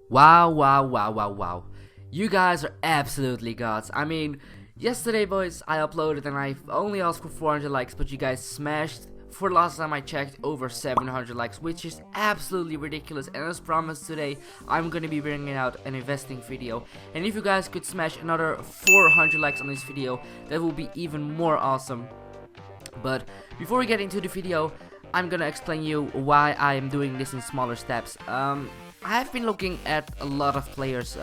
Wow, wow, wow, wow, wow. You guys are absolutely gods. I mean, yesterday, boys, I uploaded and I only asked for 400 likes, but you guys smashed, for the last time I checked, over 700 likes, which is absolutely ridiculous. And as promised, today, I'm gonna be bringing out an investing video. And if you guys could smash another 400 likes on this video, that will be even more awesome. But before we get into the video, I'm gonna explain you why I am doing this in smaller steps. I've been looking at a lot of players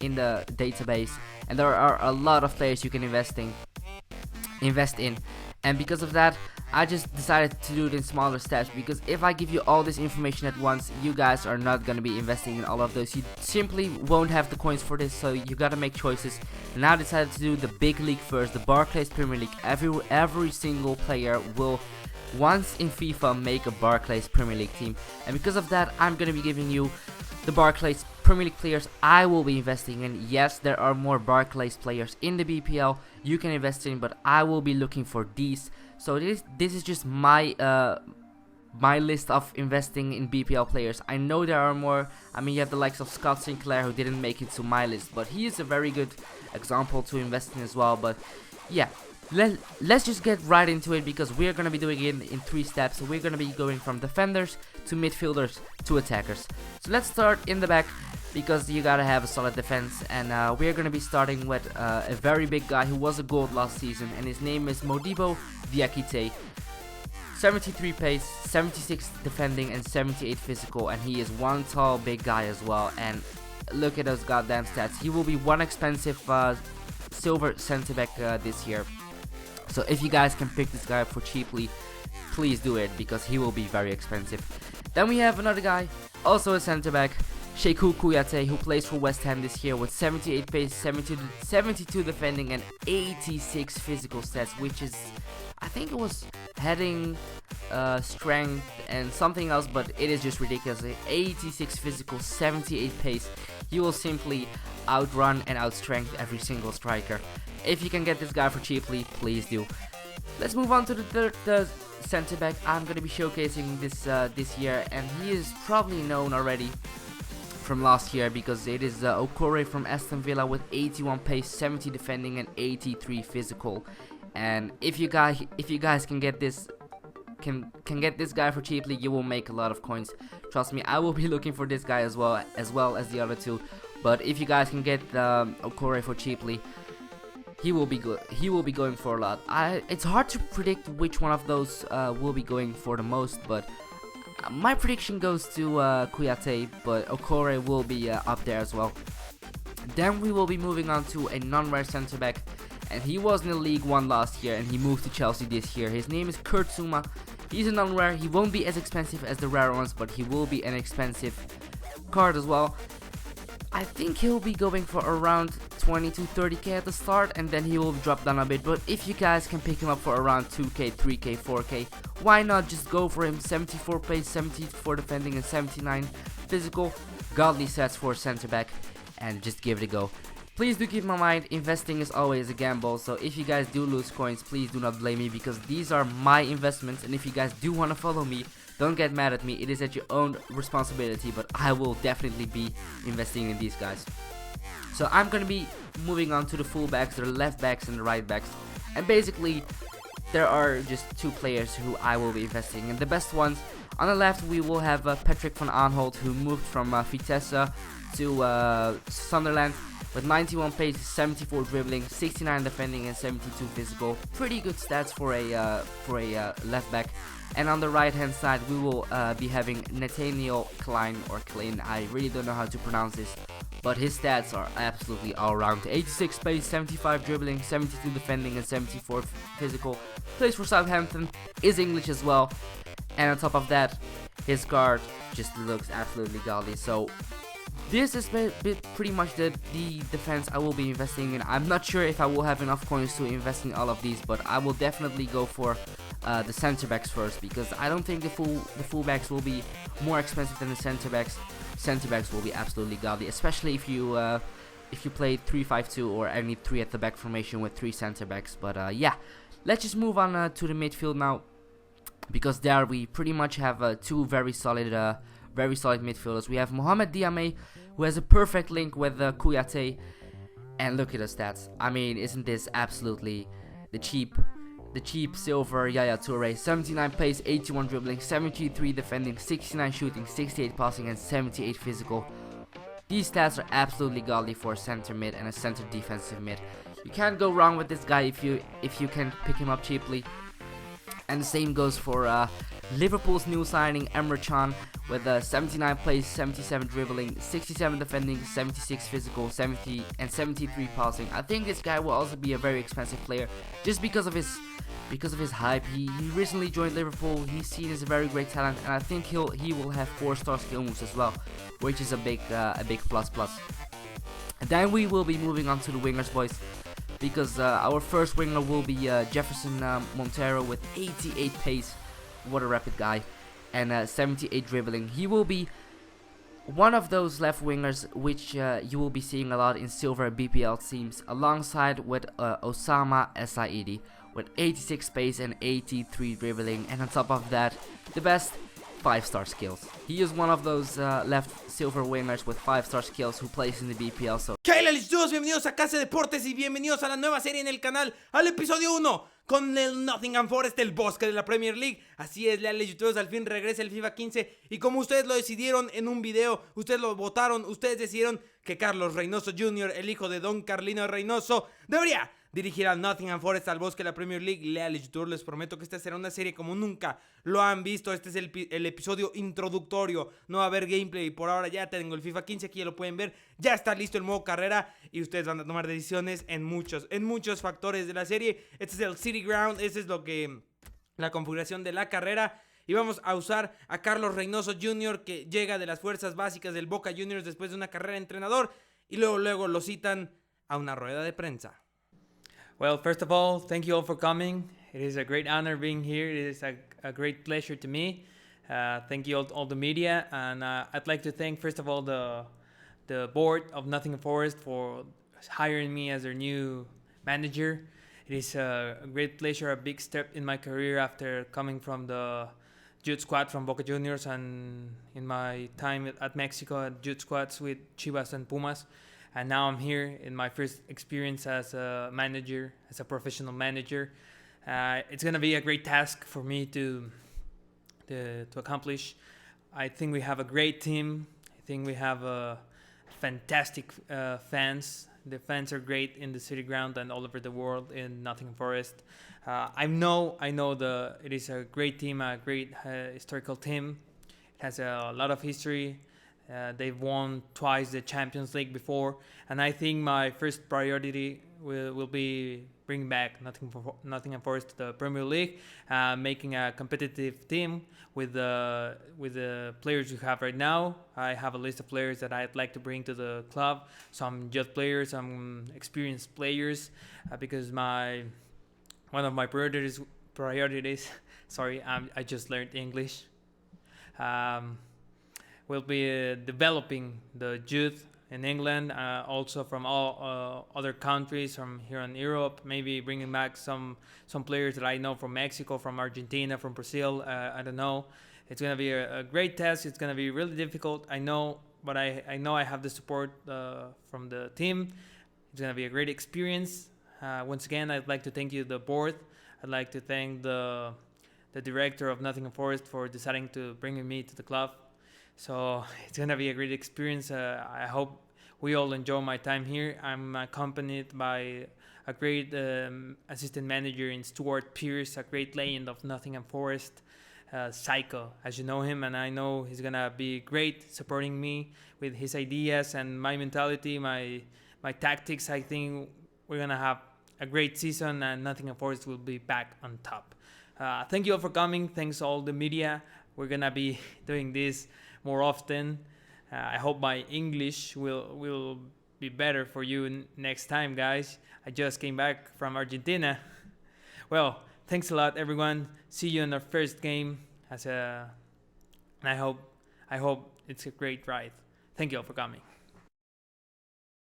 in the database, and there are a lot of players you can invest in, and because of that, I just decided to do it in smaller steps, because if I give you all this information at once, you guys are not gonna be investing in all of those. You simply won't have the coins for this, so you gotta make choices. And I decided to do the big league first, the Barclays Premier League. Every single player will once in FIFA make a Barclays Premier League team, and because of that, I'm gonna be giving you the Barclays Premier League players I will be investing in. Yes, there are more Barclays players in the BPL you can invest in, but I will be looking for these. So this is just my my list of investing in BPL players. I know there are more. I mean, you have the likes of Scott Sinclair, who didn't make it to my list, but he is a very good example to invest in as well. But yeah, let's just get right into it, because we're gonna be doing it in 3 steps. So we're gonna be going from defenders to midfielders to attackers. So let's start in the back, because you gotta have a solid defense, and we're gonna be starting with a very big guy who was a gold last season, and his name is Modibo Diakite. 73 pace, 76 defending, and 78 physical, and he is one tall big guy as well. And look at those goddamn stats. He will be one expensive silver center back this year. So if you guys can pick this guy up for cheaply, please do it, because he will be very expensive. Then we have another guy, also a center back, Sheku Kouyaté, who plays for West Ham this year with 78 pace, 72 defending, and 86 physical stats, which is, I think it was heading, strength, and something else, but it is just ridiculous. 86 physical, 78 pace. He will simply outrun and outstrength every single striker. If you can get this guy for cheaply, please do. Let's move on to the third center back I'm going to be showcasing this year, and he is probably known already from last year, because it is Okore from Aston Villa with 81 pace, 70 defending, and 83 physical. And if you guys can get this get this guy for cheaply, you will make a lot of coins. Trust me, I will be looking for this guy as well as the other two. But if you guys can get Okore for cheaply, he will be good. He will be going for a lot. It's hard to predict which one of those will be going for the most, but my prediction goes to Kouyaté, but Okore will be up there as well. Then we will be moving on to a non-rare center back, and he was in the League 1 last year, and he moved to Chelsea this year. His name is Kurt Zouma. He's a non-rare. He won't be as expensive as the rare ones, but he will be an expensive card as well. I think he'll be going for around 20 to 30k at the start, and then he will drop down a bit. But if you guys can pick him up for around 2k, 3k, 4k, why not just go for him? 74 pace, 74 defending, and 79 physical. Godly stats for a center back, and just give it a go. Please do keep in mind, investing is always a gamble, so if you guys do lose coins, please do not blame me, because these are my investments. And if you guys do want to follow me, don't get mad at me, it is at your own responsibility, but I will definitely be investing in these guys. So I'm going to be moving on to the fullbacks, the left backs and the right backs, and basically there are just 2 players who I will be investing in. The best ones, on the left we will have Patrick van Aanholt, who moved from Vitesse to Sunderland with 91 pace, 74 dribbling, 69 defending, and 72 physical. Pretty good stats for a left back. And on the right hand side we will be having Nathaniel Klein, or Klein, I really don't know how to pronounce this, but his stats are absolutely all around. 86 pace, 75 dribbling, 72 defending, and 74 physical. Plays for Southampton, is English as well, and on top of that, his card just looks absolutely godly. So this is pretty much the defense I will be investing in. I'm not sure if I will have enough coins to invest in all of these, but I will definitely go for the center backs first, because I don't think the fullbacks will be more expensive than the center backs. Center backs will be absolutely godly, especially if you play 3-5-2 or any 3 at the back formation with 3 center backs. But yeah, let's just move on to the midfield now, because there we pretty much have 2 very solid midfielders. We have Mohamed Diame who has a perfect link with Kouyaté. And look at the stats. I mean, isn't this absolutely the cheap silver Yaya Toure? 79 pace, 81 dribbling, 73 defending, 69 shooting, 68 passing, and 78 physical. These stats are absolutely godly for a center mid and a center defensive mid. You can't go wrong with this guy if you can pick him up cheaply. And the same goes for Liverpool's new signing Emre Can with 79 plays, 77 dribbling, 67 defending, 76 physical, 73 passing. I think this guy will also be a very expensive player just because of his hype. He recently joined Liverpool. He's seen as a very great talent, and I think he will have 4-star skill moves as well, which is a big plus. And then we will be moving on to the wingers, boys, because our first winger will be Jefferson Montero with 88 pace. What a rapid guy. And 78 dribbling. He will be one of those left wingers which you will be seeing a lot in silver BPL teams, alongside with Osama Saidi with 86 pace and 83 dribbling, and on top of that, the best 5-star skills. He is one of those left silver wingers with 5-star skills who plays in the BPL. So ¿Qué hay, todos? Bienvenidos a Casa Deportes y bienvenidos a la nueva serie en el canal, al episodio 1 con el Nottingham Forest, el bosque de la Premier League. Así es, leales youtubers, al fin regresa el FIFA 15 y como ustedes lo decidieron en un video, ustedes lo votaron, ustedes decidieron que Carlos Reynoso Jr., el hijo de Don Carlino Reynoso, debería dirigir al Nottingham Forest, al bosque de la Premier League. Leales youtubers, les prometo que esta será una serie como nunca lo han visto. Este es el episodio introductorio, no va a haber gameplay. Por ahora ya tengo el FIFA 15, aquí ya lo pueden ver. Ya está listo el modo carrera y ustedes van a tomar decisiones en muchos factores de la serie. Este es el City Ground, este es la configuración de la carrera. Y vamos a usar a Carlos Reynoso Jr., que llega de las fuerzas básicas del Boca Juniors después de una carrera de entrenador. Y luego lo citan a una rueda de prensa. Well, first of all, thank you all for coming. It is a great honor being here. It is a great pleasure to me. Thank you all the media. And I'd like to thank, first of all, the board of Nottingham Forest for hiring me as their new manager. It is a great pleasure, a big step in my career after coming from the youth squad from Boca Juniors and in my time at Mexico at youth squads with Chivas and Pumas. And now I'm here in my first experience as a manager, as a professional manager. It's going to be a great task for me to accomplish. I think we have a great team. I think we have fantastic fans. The fans are great in the City Ground and all over the world in Nottingham Forest. I know it is a great team, a great historical team. It has a lot of history. They've won twice the Champions League before, and I think my first priority will be bringing back Nottingham Forest to the Premier League, making a competitive team with the players we have right now. I have a list of players that I'd like to bring to the club, some youth players, some experienced players, because one of my priorities. Sorry, I just learned English. We'll be developing the youth in England, also from all other countries from here in Europe, maybe bringing back some players that I know from Mexico, from Argentina, from Brazil. I don't know. It's going to be a great test. It's going to be really difficult, I know, but I know I have the support from the team. It's going to be a great experience. Once again, I'd like to thank you, the board. I'd like to thank the director of Nottingham Forest for deciding to bring me to the club. So it's going to be a great experience. I hope we all enjoy my time here. I'm accompanied by a great assistant manager in Stuart Pearce, a great legend of Nottingham Forest, Psycho, as you know him, and I know he's going to be great supporting me with his ideas and my mentality, my tactics. I think we're going to have a great season and Nottingham Forest will be back on top. Thank you all for coming. Thanks all the media. We're going to be doing this more often. I hope my English will be better for you next time, guys. I just came back from Argentina. Well, thanks a lot, everyone. See you in our first game. And I hope it's a great ride. Thank you all for coming.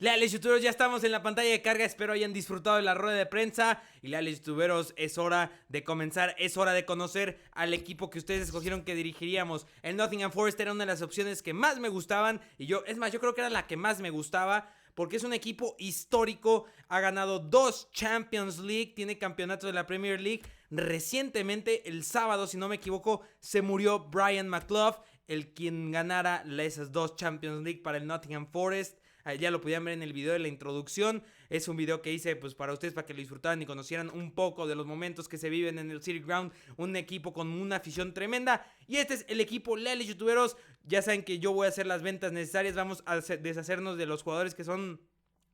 Leales youtuberos, ya estamos en la pantalla de carga, espero hayan disfrutado de la rueda de prensa. Y leales youtuberos, es hora de comenzar, es hora de conocer al equipo que ustedes escogieron que dirigiríamos. El Nottingham Forest era una de las opciones que más me gustaban, y yo creo que era la que más me gustaba, porque es un equipo histórico, ha ganado 2 Champions League, tiene campeonatos de la Premier League. Recientemente, el sábado, si no me equivoco, se murió Brian McClough, el quien ganara esas 2 Champions League para el Nottingham Forest. Ya lo podían ver en el video de la introducción. Es un video que hice pues para ustedes, para que lo disfrutaran y conocieran un poco de los momentos que se viven en el City Ground. Un equipo con una afición tremenda. Y este es el equipo leales youtuberos. Ya saben que yo voy a hacer las ventas necesarias. Vamos a deshacernos de los jugadores que son,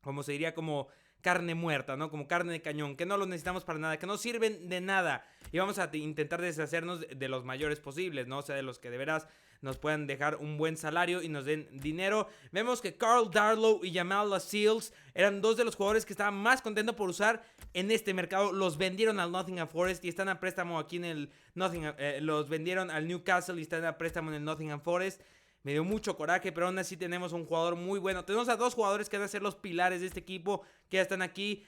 como se diría, como carne muerta, ¿no? Como carne de cañón, que no los necesitamos para nada, que no sirven de nada. Y vamos a intentar deshacernos de los mayores posibles, ¿no? O sea, de los que de veras nos puedan dejar un buen salario y nos den dinero. Vemos que Carl Darlow y Jamal Lascelles eran 2 de los jugadores que estaban más contentos por usar en este mercado. Los vendieron al Nottingham Forest y están a préstamo aquí en el Nottingham. Los vendieron al Newcastle y están a préstamo en el Nottingham Forest. Me dio mucho coraje, pero aún así tenemos un jugador muy bueno. Tenemos a 2 jugadores que van a ser los pilares de este equipo, que ya están aquí.